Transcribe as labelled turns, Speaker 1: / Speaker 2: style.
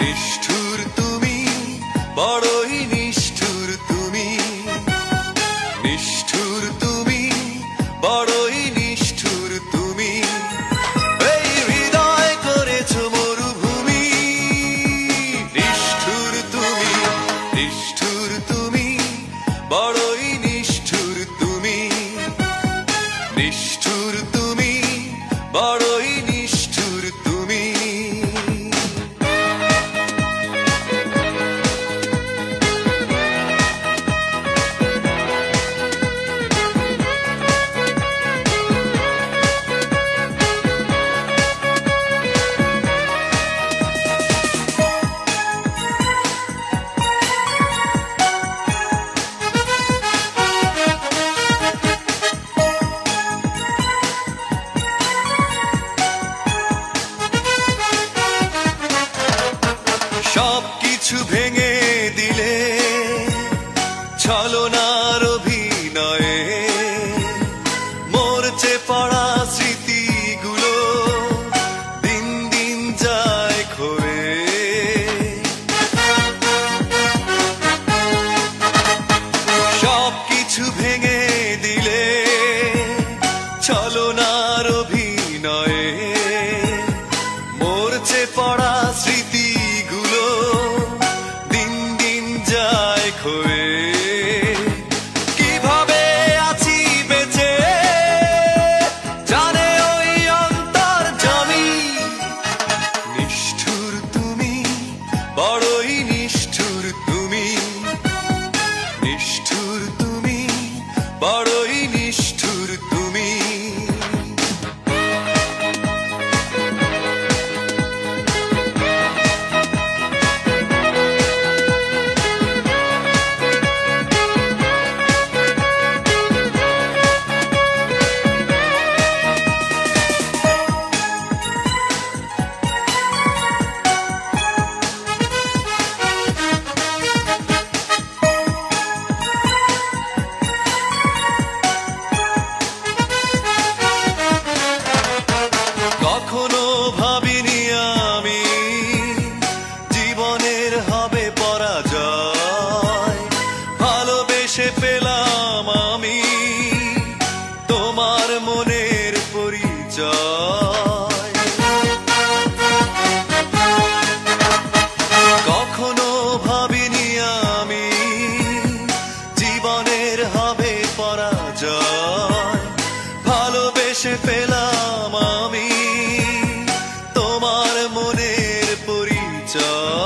Speaker 1: নিষ্ঠুর তুমি, বড়ই নিষ্ঠুর তুমি, নিষ্ঠুর তুমি, বড়ই নিষ্ঠুর তুমি। এই হৃদয় করেছ মরুভূমি। নিষ্ঠুর তুমি, নিষ্ঠুর তুমি, বড়ই নিষ্ঠুর তুমি, নিষ্ঠুর তুমি, বড়ই নিষ্ঠুর তুমি। সবকিছু ভেঙে দিলে ছলনার অভিনয়ে, মরচে পড়া স্মৃতিগুলো দিন দিন যায় খরে। সবকিছু ভেঙে দিলে ছলনার অভিনয়ে, মরচে পড়া স্মৃতি দিন দিন যায় ক্ষয়ে। কিভাবে আছি বেঁচে জানে ওই অন্তর্যামী। নিষ্ঠুর তুমি, বড়ই নিষ্ঠুর তুমি, নিষ্ঠুর তুমি, বড়ই নিষ্ঠুর তুমি। কখনো ভাবিনি আমি জীবনের হবে পরাজয়। ভালোবেসে পেলাম আমি তোমার মনের পরিচয়। কখনো ভাবিনি আমি জীবনের হবে পরাজয়। ভালোবেসে পেলাম আমি তোমার মনের পরিচয়।